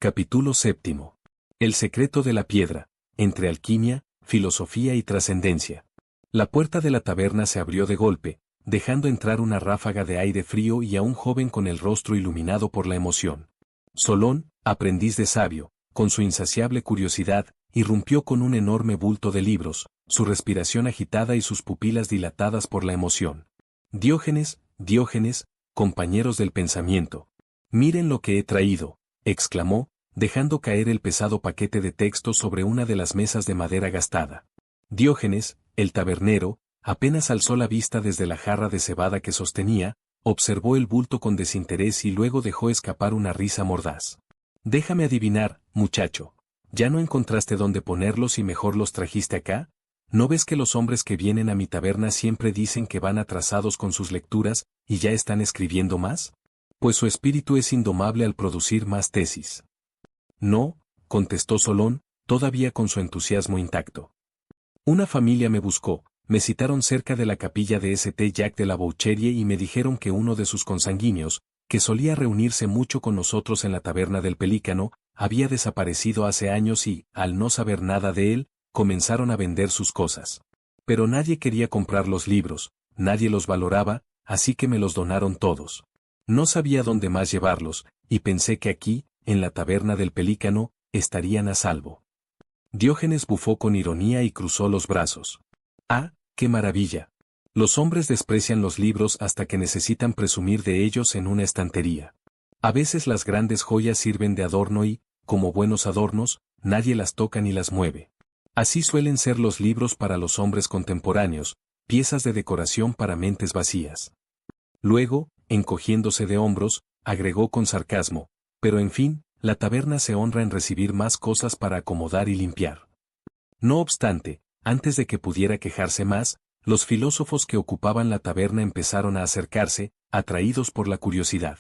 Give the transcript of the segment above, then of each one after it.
Capítulo séptimo. El secreto de la piedra, entre alquimia, filosofía y trascendencia. La puerta de la taberna se abrió de golpe, dejando entrar una ráfaga de aire frío y a un joven con el rostro iluminado por la emoción. Solón, aprendiz de sabio, con su insaciable curiosidad, irrumpió con un enorme bulto de libros, su respiración agitada y sus pupilas dilatadas por la emoción. Diógenes, Diógenes, compañeros del pensamiento. Miren lo que he traído, exclamó, dejando caer el pesado paquete de textos sobre una de las mesas de madera gastada. Diógenes, el tabernero, apenas alzó la vista desde la jarra de cebada que sostenía, observó el bulto con desinterés y luego dejó escapar una risa mordaz. Déjame adivinar, muchacho. ¿Ya no encontraste dónde ponerlos y mejor los trajiste acá? ¿No ves que los hombres que vienen a mi taberna siempre dicen que van atrasados con sus lecturas y ya están escribiendo más? Pues su espíritu es indomable al producir más tesis. No, contestó Solón, todavía con su entusiasmo intacto. Una familia me buscó, me citaron cerca de la capilla de St. Jacques de la Boucherie y me dijeron que uno de sus consanguíneos, que solía reunirse mucho con nosotros en la taberna del Pelícano, había desaparecido hace años y, al no saber nada de él, comenzaron a vender sus cosas. Pero nadie quería comprar los libros, nadie los valoraba, así que me los donaron todos. No sabía dónde más llevarlos, y pensé que aquí, en la taberna del Pelícano, estarían a salvo. Diógenes bufó con ironía y cruzó los brazos. ¡Ah, qué maravilla! Los hombres desprecian los libros hasta que necesitan presumir de ellos en una estantería. A veces las grandes joyas sirven de adorno y, como buenos adornos, nadie las toca ni las mueve. Así suelen ser los libros para los hombres contemporáneos, piezas de decoración para mentes vacías. Luego, encogiéndose de hombros, agregó con sarcasmo, pero en fin, la taberna se honra en recibir más cosas para acomodar y limpiar. No obstante, antes de que pudiera quejarse más, los filósofos que ocupaban la taberna empezaron a acercarse, atraídos por la curiosidad.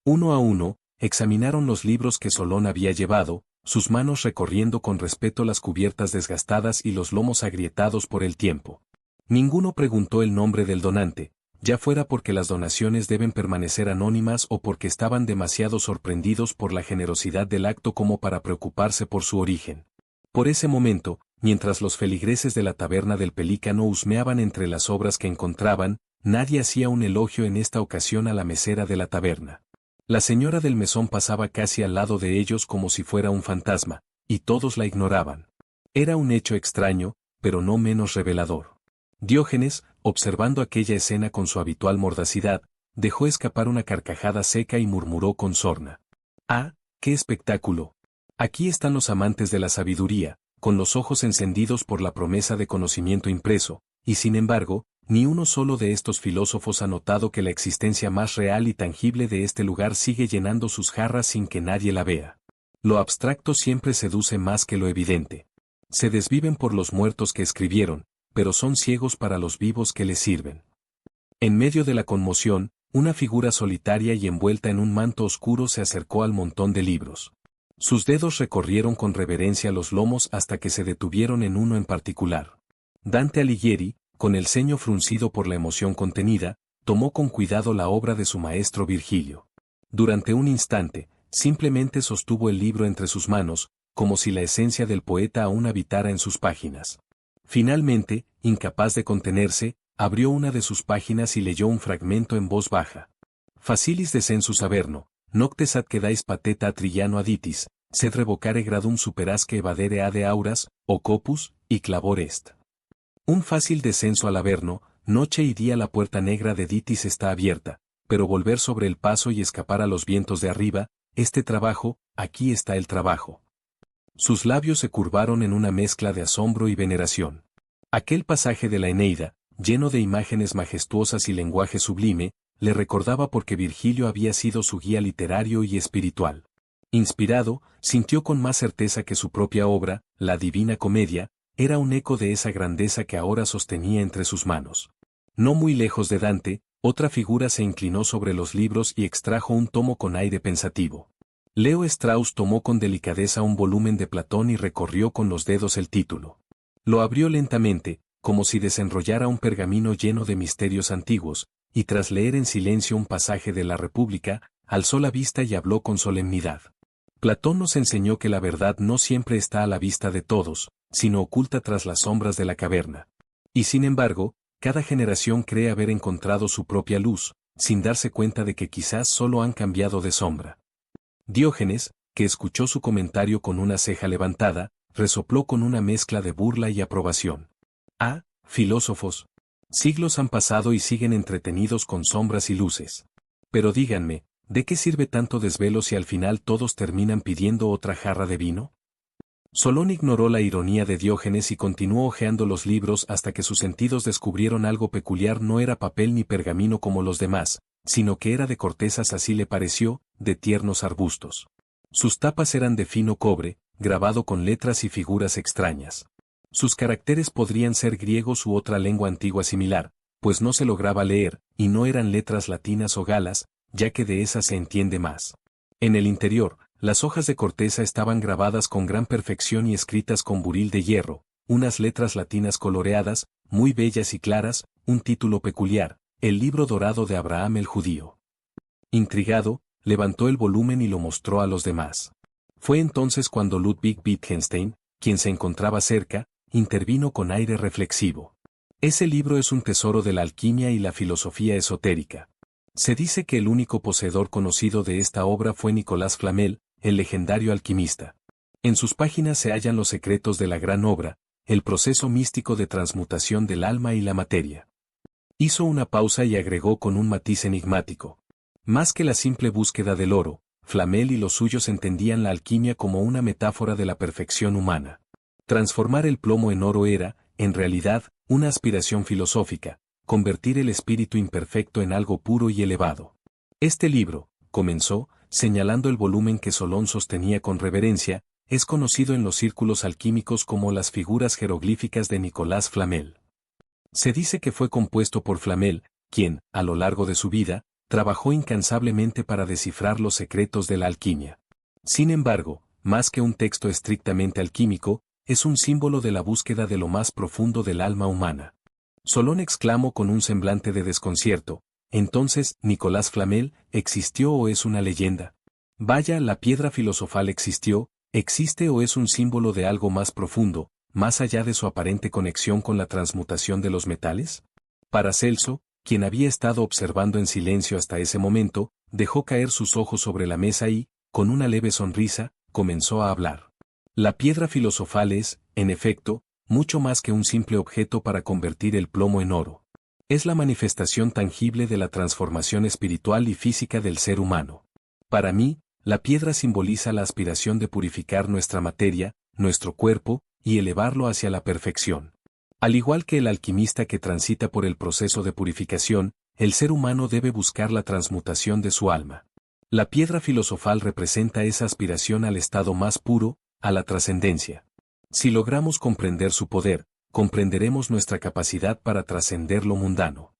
Uno a uno, examinaron los libros que Solón había llevado, sus manos recorriendo con respeto las cubiertas desgastadas y los lomos agrietados por el tiempo. Ninguno preguntó el nombre del donante, ya fuera porque las donaciones deben permanecer anónimas o porque estaban demasiado sorprendidos por la generosidad del acto como para preocuparse por su origen. Por ese momento, mientras los feligreses de la taberna del Pelícano husmeaban entre las obras que encontraban, nadie hacía un elogio en esta ocasión a la mesera de la taberna. La señora del mesón pasaba casi al lado de ellos como si fuera un fantasma, y todos la ignoraban. Era un hecho extraño, pero no menos revelador. Diógenes, observando aquella escena con su habitual mordacidad, dejó escapar una carcajada seca y murmuró con sorna. ¡Ah, qué espectáculo! Aquí están los amantes de la sabiduría, con los ojos encendidos por la promesa de conocimiento impreso, y sin embargo, ni uno solo de estos filósofos ha notado que la existencia más real y tangible de este lugar sigue llenando sus jarras sin que nadie la vea. Lo abstracto siempre seduce más que lo evidente. Se desviven por los muertos que escribieron, pero son ciegos para los vivos que les sirven. En medio de la conmoción, una figura solitaria y envuelta en un manto oscuro se acercó al montón de libros. Sus dedos recorrieron con reverencia los lomos hasta que se detuvieron en uno en particular. Dante Alighieri, con el ceño fruncido por la emoción contenida, tomó con cuidado la obra de su maestro Virgilio. Durante un instante, simplemente sostuvo el libro entre sus manos, como si la esencia del poeta aún habitara en sus páginas. Finalmente, incapaz de contenerse, abrió una de sus páginas y leyó un fragmento en voz baja. Facilis descensus averno, noctes ad quedais pateta atrillano aditis, sed revocare gradum superasque evadere ade auras, o copus, y clavor est. Un fácil descenso al Averno, noche y día la puerta negra de Ditis está abierta, pero volver sobre el paso y escapar a los vientos de arriba, este trabajo, aquí está el trabajo. Sus labios se curvaron en una mezcla de asombro y veneración. Aquel pasaje de la Eneida, lleno de imágenes majestuosas y lenguaje sublime, le recordaba porque Virgilio había sido su guía literario y espiritual. Inspirado, sintió con más certeza que su propia obra, la Divina Comedia, era un eco de esa grandeza que ahora sostenía entre sus manos. No muy lejos de Dante, otra figura se inclinó sobre los libros y extrajo un tomo con aire pensativo. Leo Strauss tomó con delicadeza un volumen de Platón y recorrió con los dedos el título. Lo abrió lentamente, como si desenrollara un pergamino lleno de misterios antiguos, y tras leer en silencio un pasaje de la República, alzó la vista y habló con solemnidad. Platón nos enseñó que la verdad no siempre está a la vista de todos, sino oculta tras las sombras de la caverna. Y sin embargo, cada generación cree haber encontrado su propia luz, sin darse cuenta de que quizás solo han cambiado de sombra. Diógenes, que escuchó su comentario con una ceja levantada, resopló con una mezcla de burla y aprobación. Ah, filósofos. Siglos han pasado y siguen entretenidos con sombras y luces. Pero díganme, ¿de qué sirve tanto desvelo si al final todos terminan pidiendo otra jarra de vino? Solón ignoró la ironía de Diógenes y continuó hojeando los libros hasta que sus sentidos descubrieron algo peculiar. No era papel ni pergamino como los demás, sino que era de cortezas, así le pareció, de tiernos arbustos. Sus tapas eran de fino cobre, grabado con letras y figuras extrañas. Sus caracteres podrían ser griegos u otra lengua antigua similar, pues no se lograba leer, y no eran letras latinas o galas, ya que de esas se entiende más. En el interior, las hojas de corteza estaban grabadas con gran perfección y escritas con buril de hierro, unas letras latinas coloreadas, muy bellas y claras, un título peculiar, el libro dorado de Abraham el judío. Intrigado, levantó el volumen y lo mostró a los demás. Fue entonces cuando Ludwig Wittgenstein, quien se encontraba cerca, intervino con aire reflexivo. Ese libro es un tesoro de la alquimia y la filosofía esotérica. Se dice que el único poseedor conocido de esta obra fue Nicolás Flamel, el legendario alquimista. En sus páginas se hallan los secretos de la gran obra, el proceso místico de transmutación del alma y la materia. Hizo una pausa y agregó con un matiz enigmático. Más que la simple búsqueda del oro, Flamel y los suyos entendían la alquimia como una metáfora de la perfección humana. Transformar el plomo en oro era, en realidad, una aspiración filosófica, convertir el espíritu imperfecto en algo puro y elevado. Este libro, comenzó, señalando el volumen que Solón sostenía con reverencia, es conocido en los círculos alquímicos como las figuras jeroglíficas de Nicolás Flamel. Se dice que fue compuesto por Flamel, quien, a lo largo de su vida, trabajó incansablemente para descifrar los secretos de la alquimia. Sin embargo, más que un texto estrictamente alquímico, es un símbolo de la búsqueda de lo más profundo del alma humana. Solón exclamó con un semblante de desconcierto: «Entonces, ¿Nicolás Flamel existió o es una leyenda? Vaya, la piedra filosofal existió, existe o es un símbolo de algo más profundo, más allá de su aparente conexión con la transmutación de los metales?» Paracelso, quien había estado observando en silencio hasta ese momento, dejó caer sus ojos sobre la mesa y, con una leve sonrisa, comenzó a hablar. La piedra filosofal es, en efecto, mucho más que un simple objeto para convertir el plomo en oro. Es la manifestación tangible de la transformación espiritual y física del ser humano. Para mí, la piedra simboliza la aspiración de purificar nuestra materia, nuestro cuerpo, y elevarlo hacia la perfección. Al igual que el alquimista que transita por el proceso de purificación, el ser humano debe buscar la transmutación de su alma. La piedra filosofal representa esa aspiración al estado más puro, a la trascendencia. Si logramos comprender su poder, comprenderemos nuestra capacidad para trascender lo mundano.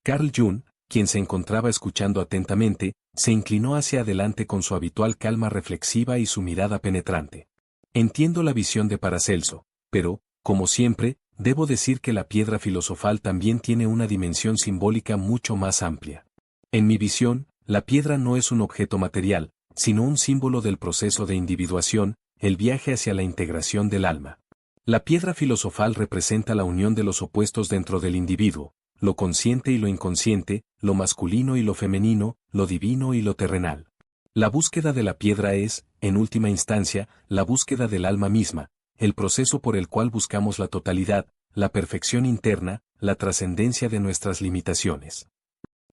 Carl Jung, quien se encontraba escuchando atentamente, se inclinó hacia adelante con su habitual calma reflexiva y su mirada penetrante. Entiendo la visión de Paracelso, pero, como siempre, debo decir que la piedra filosofal también tiene una dimensión simbólica mucho más amplia. En mi visión, la piedra no es un objeto material, sino un símbolo del proceso de individuación, el viaje hacia la integración del alma. La piedra filosofal representa la unión de los opuestos dentro del individuo, lo consciente y lo inconsciente, lo masculino y lo femenino, lo divino y lo terrenal. La búsqueda de la piedra es, en última instancia, la búsqueda del alma misma, el proceso por el cual buscamos la totalidad, la perfección interna, la trascendencia de nuestras limitaciones.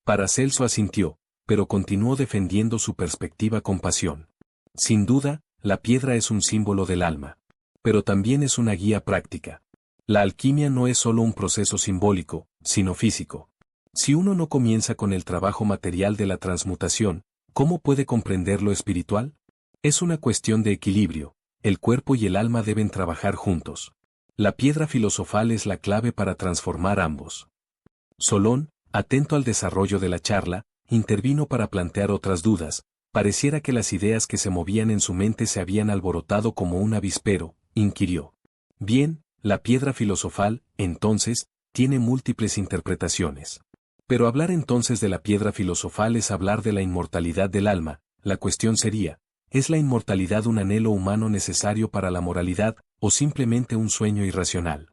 Paracelso asintió, pero continuó defendiendo su perspectiva con pasión. Sin duda, la piedra es un símbolo del alma. Pero también es una guía práctica. La alquimia no es solo un proceso simbólico, sino físico. Si uno no comienza con el trabajo material de la transmutación, ¿cómo puede comprender lo espiritual? Es una cuestión de equilibrio, el cuerpo y el alma deben trabajar juntos. La piedra filosofal es la clave para transformar ambos. Solón, atento al desarrollo de la charla, intervino para plantear otras dudas. Pareciera que las ideas que se movían en su mente se habían alborotado como un avispero, inquirió. Bien, la piedra filosofal, entonces, tiene múltiples interpretaciones. Pero hablar entonces de la piedra filosofal es hablar de la inmortalidad del alma. La cuestión sería, ¿es la inmortalidad un anhelo humano necesario para la moralidad, o simplemente un sueño irracional?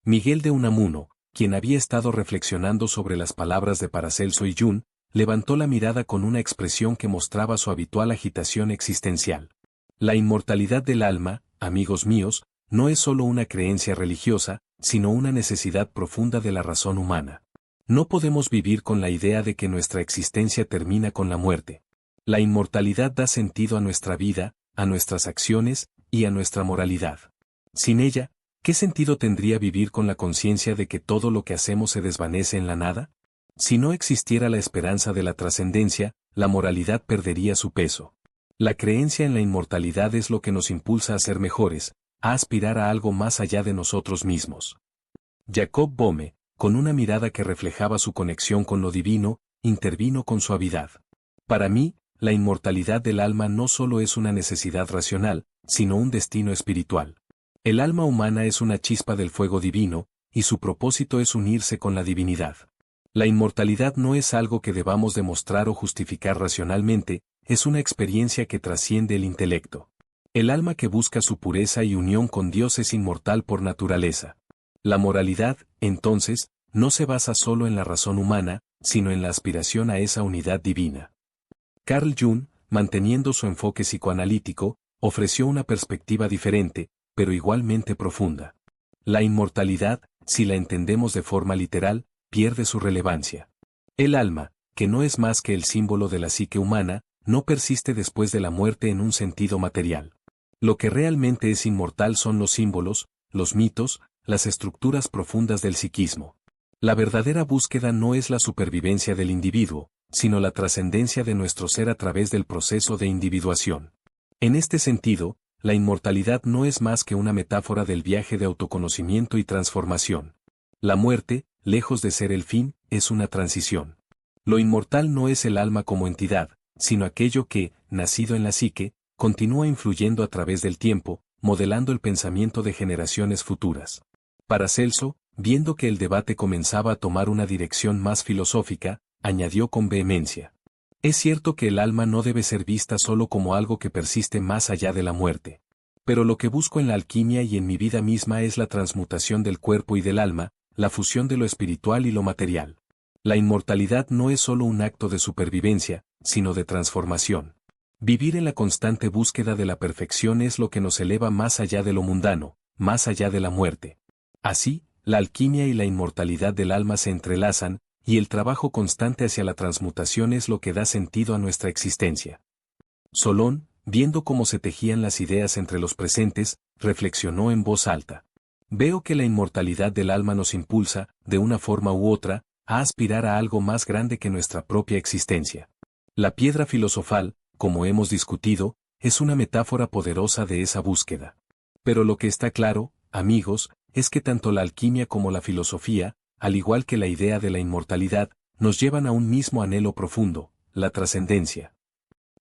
Miguel de Unamuno, quien había estado reflexionando sobre las palabras de Paracelso y Jung, levantó la mirada con una expresión que mostraba su habitual agitación existencial. La inmortalidad del alma, amigos míos, no es solo una creencia religiosa, sino una necesidad profunda de la razón humana. No podemos vivir con la idea de que nuestra existencia termina con la muerte. La inmortalidad da sentido a nuestra vida, a nuestras acciones y a nuestra moralidad. Sin ella, ¿qué sentido tendría vivir con la conciencia de que todo lo que hacemos se desvanece en la nada? Si no existiera la esperanza de la trascendencia, la moralidad perdería su peso. La creencia en la inmortalidad es lo que nos impulsa a ser mejores, a aspirar a algo más allá de nosotros mismos. Jacob Boehme, con una mirada que reflejaba su conexión con lo divino, intervino con suavidad. Para mí, la inmortalidad del alma no solo es una necesidad racional, sino un destino espiritual. El alma humana es una chispa del fuego divino, y su propósito es unirse con la divinidad. La inmortalidad no es algo que debamos demostrar o justificar racionalmente, es una experiencia que trasciende el intelecto. El alma que busca su pureza y unión con Dios es inmortal por naturaleza. La moralidad, entonces, no se basa solo en la razón humana, sino en la aspiración a esa unidad divina. Carl Jung, manteniendo su enfoque psicoanalítico, ofreció una perspectiva diferente, pero igualmente profunda. La inmortalidad, si la entendemos de forma literal, pierde su relevancia. El alma, que no es más que el símbolo de la psique humana, no persiste después de la muerte en un sentido material. Lo que realmente es inmortal son los símbolos, los mitos, las estructuras profundas del psiquismo. La verdadera búsqueda no es la supervivencia del individuo, sino la trascendencia de nuestro ser a través del proceso de individuación. En este sentido, la inmortalidad no es más que una metáfora del viaje de autoconocimiento y transformación. La muerte, lejos de ser el fin, es una transición. Lo inmortal no es el alma como entidad, sino aquello que, nacido en la psique, continúa influyendo a través del tiempo, modelando el pensamiento de generaciones futuras. Paracelso, viendo que el debate comenzaba a tomar una dirección más filosófica, añadió con vehemencia: es cierto que el alma no debe ser vista solo como algo que persiste más allá de la muerte. Pero lo que busco en la alquimia y en mi vida misma es la transmutación del cuerpo y del alma, la fusión de lo espiritual y lo material. La inmortalidad no es solo un acto de supervivencia, sino de transformación. Vivir en la constante búsqueda de la perfección es lo que nos eleva más allá de lo mundano, más allá de la muerte. Así, la alquimia y la inmortalidad del alma se entrelazan, y el trabajo constante hacia la transmutación es lo que da sentido a nuestra existencia. Solón, viendo cómo se tejían las ideas entre los presentes, reflexionó en voz alta. Veo que la inmortalidad del alma nos impulsa, de una forma u otra, a aspirar a algo más grande que nuestra propia existencia. La piedra filosofal, como hemos discutido, es una metáfora poderosa de esa búsqueda. Pero lo que está claro, amigos, es que tanto la alquimia como la filosofía, al igual que la idea de la inmortalidad, nos llevan a un mismo anhelo profundo, la trascendencia.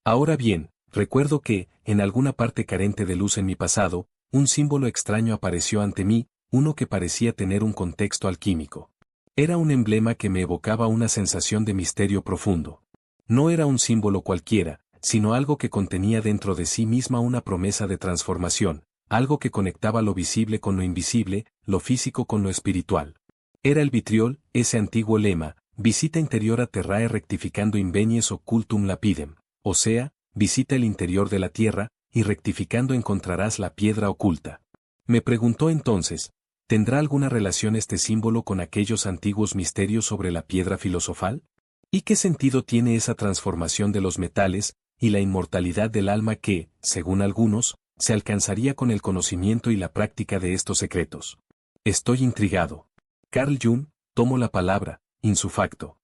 Ahora bien, recuerdo que, en alguna parte carente de luz en mi pasado, un símbolo extraño apareció ante mí, uno que parecía tener un contexto alquímico. Era un emblema que me evocaba una sensación de misterio profundo. No era un símbolo cualquiera, sino algo que contenía dentro de sí misma una promesa de transformación, algo que conectaba lo visible con lo invisible, lo físico con lo espiritual. Era el vitriol, ese antiguo lema: visita interiora terrae rectificando invenies occultum lapidem, o sea, visita el interior de la tierra, y rectificando encontrarás la piedra oculta. Me preguntó entonces, ¿tendrá alguna relación este símbolo con aquellos antiguos misterios sobre la piedra filosofal? ¿Y qué sentido tiene esa transformación de los metales, y la inmortalidad del alma que, según algunos, se alcanzaría con el conocimiento y la práctica de estos secretos? Estoy intrigado. Carl Jung, tomo la palabra, insufacto.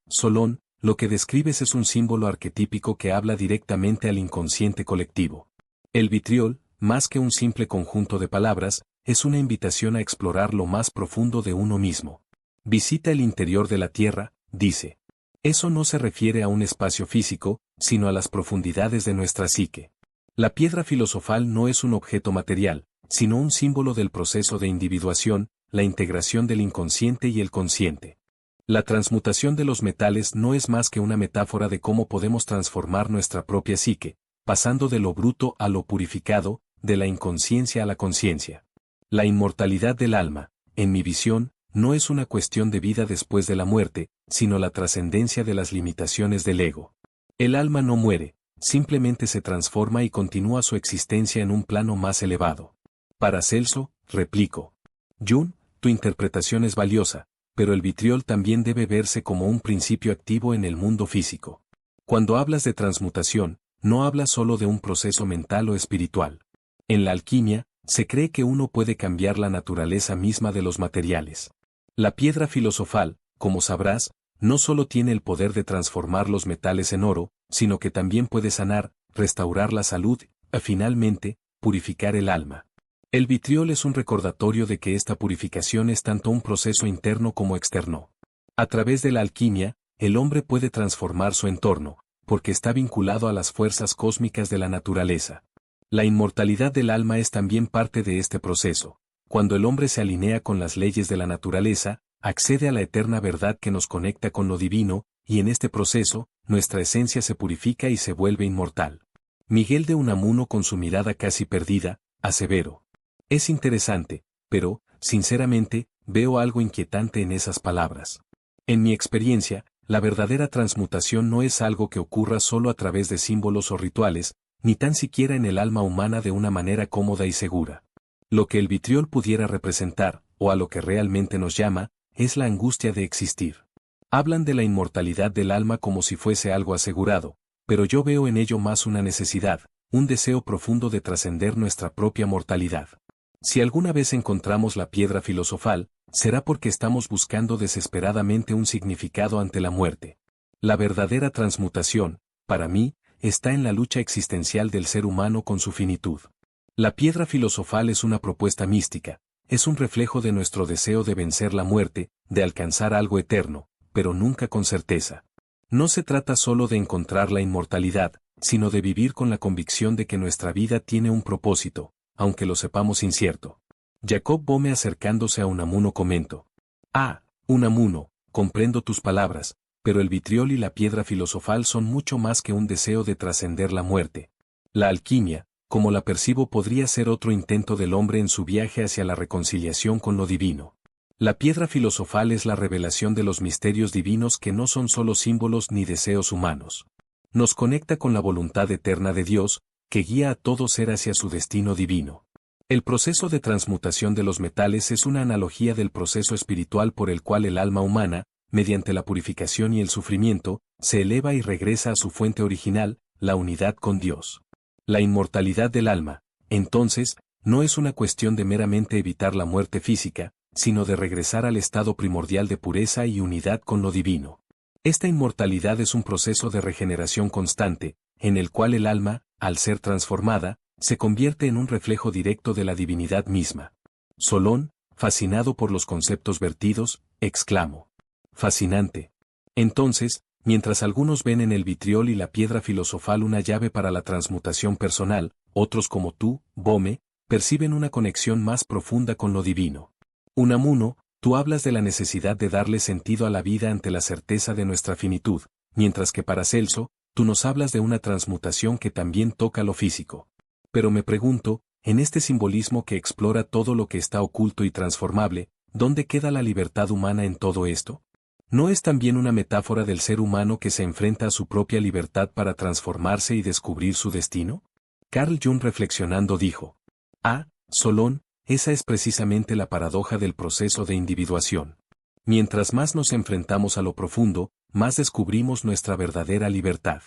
Solón, lo que describes es un símbolo arquetípico que habla directamente al inconsciente colectivo. El vitriol, más que un simple conjunto de palabras, es una invitación a explorar lo más profundo de uno mismo. Visita el interior de la tierra, dice. Eso no se refiere a un espacio físico, sino a las profundidades de nuestra psique. La piedra filosofal no es un objeto material, sino un símbolo del proceso de individuación, la integración del inconsciente y el consciente. La transmutación de los metales no es más que una metáfora de cómo podemos transformar nuestra propia psique, pasando de lo bruto a lo purificado, de la inconsciencia a la conciencia. La inmortalidad del alma, en mi visión, no es una cuestión de vida después de la muerte, sino la trascendencia de las limitaciones del ego. El alma no muere, simplemente se transforma y continúa su existencia en un plano más elevado. Paracelso, replico. Jung, tu interpretación es valiosa, pero el vitriol también debe verse como un principio activo en el mundo físico. Cuando hablas de transmutación, no hablas solo de un proceso mental o espiritual. En la alquimia, se cree que uno puede cambiar la naturaleza misma de los materiales. La piedra filosofal, como sabrás, no solo tiene el poder de transformar los metales en oro, sino que también puede sanar, restaurar la salud, y finalmente, purificar el alma. El vitriol es un recordatorio de que esta purificación es tanto un proceso interno como externo. A través de la alquimia, el hombre puede transformar su entorno, porque está vinculado a las fuerzas cósmicas de la naturaleza. La inmortalidad del alma es también parte de este proceso. Cuando el hombre se alinea con las leyes de la naturaleza, accede a la eterna verdad que nos conecta con lo divino, y en este proceso, nuestra esencia se purifica y se vuelve inmortal. Miguel de Unamuno, con su mirada casi perdida, aseveró. Es interesante, pero, sinceramente, veo algo inquietante en esas palabras. En mi experiencia, la verdadera transmutación no es algo que ocurra solo a través de símbolos o rituales, ni tan siquiera en el alma humana de una manera cómoda y segura. Lo que el vitriol pudiera representar, o a lo que realmente nos llama, es la angustia de existir. Hablan de la inmortalidad del alma como si fuese algo asegurado, pero yo veo en ello más una necesidad, un deseo profundo de trascender nuestra propia mortalidad. Si alguna vez encontramos la piedra filosofal, será porque estamos buscando desesperadamente un significado ante la muerte. La verdadera transmutación, para mí, está en la lucha existencial del ser humano con su finitud. La piedra filosofal es una propuesta mística, es un reflejo de nuestro deseo de vencer la muerte, de alcanzar algo eterno, pero nunca con certeza. No se trata solo de encontrar la inmortalidad, sino de vivir con la convicción de que nuestra vida tiene un propósito, aunque lo sepamos incierto. Jacob Boehme, acercándose a Unamuno, comentó. Unamuno, comprendo tus palabras, pero el vitriol y la piedra filosofal son mucho más que un deseo de trascender la muerte. La alquimia, como la percibo, podría ser otro intento del hombre en su viaje hacia la reconciliación con lo divino. La piedra filosofal es la revelación de los misterios divinos que no son solo símbolos ni deseos humanos. Nos conecta con la voluntad eterna de Dios, que guía a todo ser hacia su destino divino. El proceso de transmutación de los metales es una analogía del proceso espiritual por el cual el alma humana, mediante la purificación y el sufrimiento, se eleva y regresa a su fuente original, la unidad con Dios. La inmortalidad del alma, entonces, no es una cuestión de meramente evitar la muerte física, sino de regresar al estado primordial de pureza y unidad con lo divino. Esta inmortalidad es un proceso de regeneración constante, en el cual el alma, al ser transformada, se convierte en un reflejo directo de la divinidad misma. Solón, fascinado por los conceptos vertidos, exclamó. Fascinante. Entonces, mientras algunos ven en el vitriol y la piedra filosofal una llave para la transmutación personal, otros como tú, Boehme, perciben una conexión más profunda con lo divino. Unamuno, tú hablas de la necesidad de darle sentido a la vida ante la certeza de nuestra finitud, mientras que Paracelso, tú nos hablas de una transmutación que también toca lo físico. Pero me pregunto, en este simbolismo que explora todo lo que está oculto y transformable, ¿dónde queda la libertad humana en todo esto? ¿No es también una metáfora del ser humano que se enfrenta a su propia libertad para transformarse y descubrir su destino? Carl Jung, reflexionando, dijo. Solón, esa es precisamente la paradoja del proceso de individuación. Mientras más nos enfrentamos a lo profundo, más descubrimos nuestra verdadera libertad.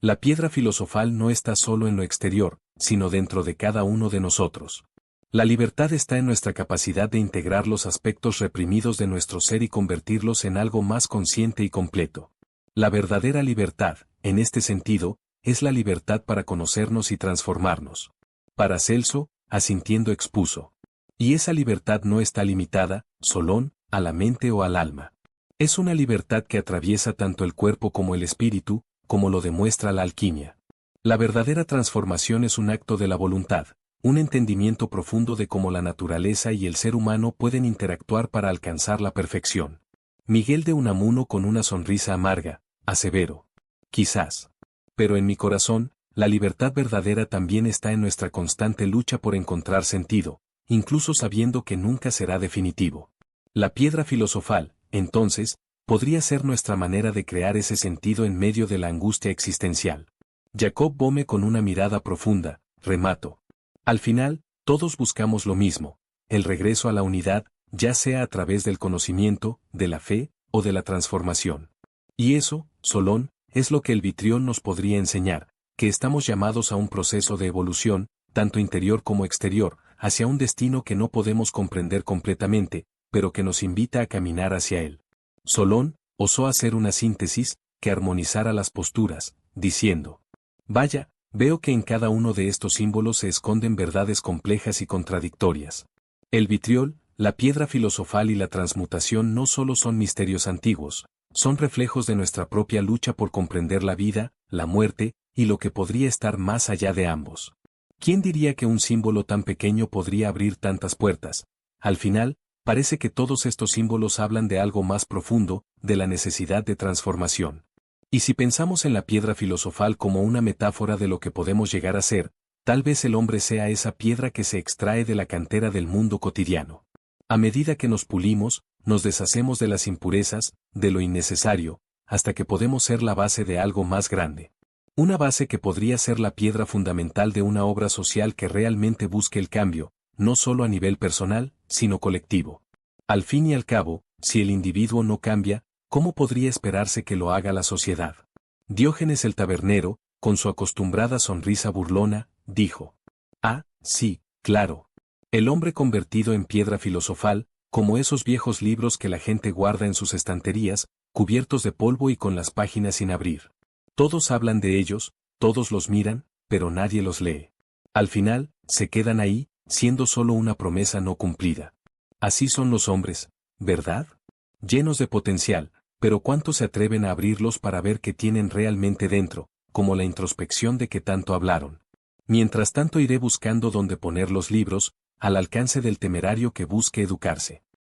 La piedra filosofal no está solo en lo exterior, sino dentro de cada uno de nosotros. La libertad está en nuestra capacidad de integrar los aspectos reprimidos de nuestro ser y convertirlos en algo más consciente y completo. La verdadera libertad, en este sentido, es la libertad para conocernos y transformarnos. Paracelso, asintiendo, expuso. Y esa libertad no está limitada, Solón, a la mente o al alma. Es una libertad que atraviesa tanto el cuerpo como el espíritu, como lo demuestra la alquimia. La verdadera transformación es un acto de la voluntad, un entendimiento profundo de cómo la naturaleza y el ser humano pueden interactuar para alcanzar la perfección. Miguel de Unamuno, con una sonrisa amarga, aseveró. Quizás. Pero en mi corazón, la libertad verdadera también está en nuestra constante lucha por encontrar sentido, incluso sabiendo que nunca será definitivo. La piedra filosofal, entonces, podría ser nuestra manera de crear ese sentido en medio de la angustia existencial. Jacob Boehme con una mirada profunda, remató. Al final, todos buscamos lo mismo, el regreso a la unidad, ya sea a través del conocimiento, de la fe, o de la transformación. Y eso, Solón, es lo que el vitriol nos podría enseñar, que estamos llamados a un proceso de evolución, tanto interior como exterior, hacia un destino que no podemos comprender completamente, pero que nos invita a caminar hacia él. Solón osó hacer una síntesis que armonizara las posturas, diciendo: vaya, veo que en cada uno de estos símbolos se esconden verdades complejas y contradictorias. El vitriol, la piedra filosofal y la transmutación no solo son misterios antiguos, son reflejos de nuestra propia lucha por comprender la vida, la muerte, y lo que podría estar más allá de ambos. ¿Quién diría que un símbolo tan pequeño podría abrir tantas puertas? Al final, parece que todos estos símbolos hablan de algo más profundo, de la necesidad de transformación. Y si pensamos en la piedra filosofal como una metáfora de lo que podemos llegar a ser, tal vez el hombre sea esa piedra que se extrae de la cantera del mundo cotidiano. A medida que nos pulimos, nos deshacemos de las impurezas, de lo innecesario, hasta que podemos ser la base de algo más grande. Una base que podría ser la piedra fundamental de una obra social que realmente busque el cambio, no solo a nivel personal, sino colectivo. Al fin y al cabo, si el individuo no cambia, ¿cómo podría esperarse que lo haga la sociedad? Diógenes el tabernero, con su acostumbrada sonrisa burlona, dijo: ah, sí, claro. El hombre convertido en piedra filosofal, como esos viejos libros que la gente guarda en sus estanterías, cubiertos de polvo y con las páginas sin abrir. Todos hablan de ellos, todos los miran, pero nadie los lee. Al final, se quedan ahí, siendo solo una promesa no cumplida. Así son los hombres, ¿verdad? Llenos de potencial, pero ¿cuántos se atreven a abrirlos para ver qué tienen realmente dentro, como la introspección de que tanto hablaron? Mientras tanto iré buscando dónde poner los libros, al alcance del temerario que busque educarse.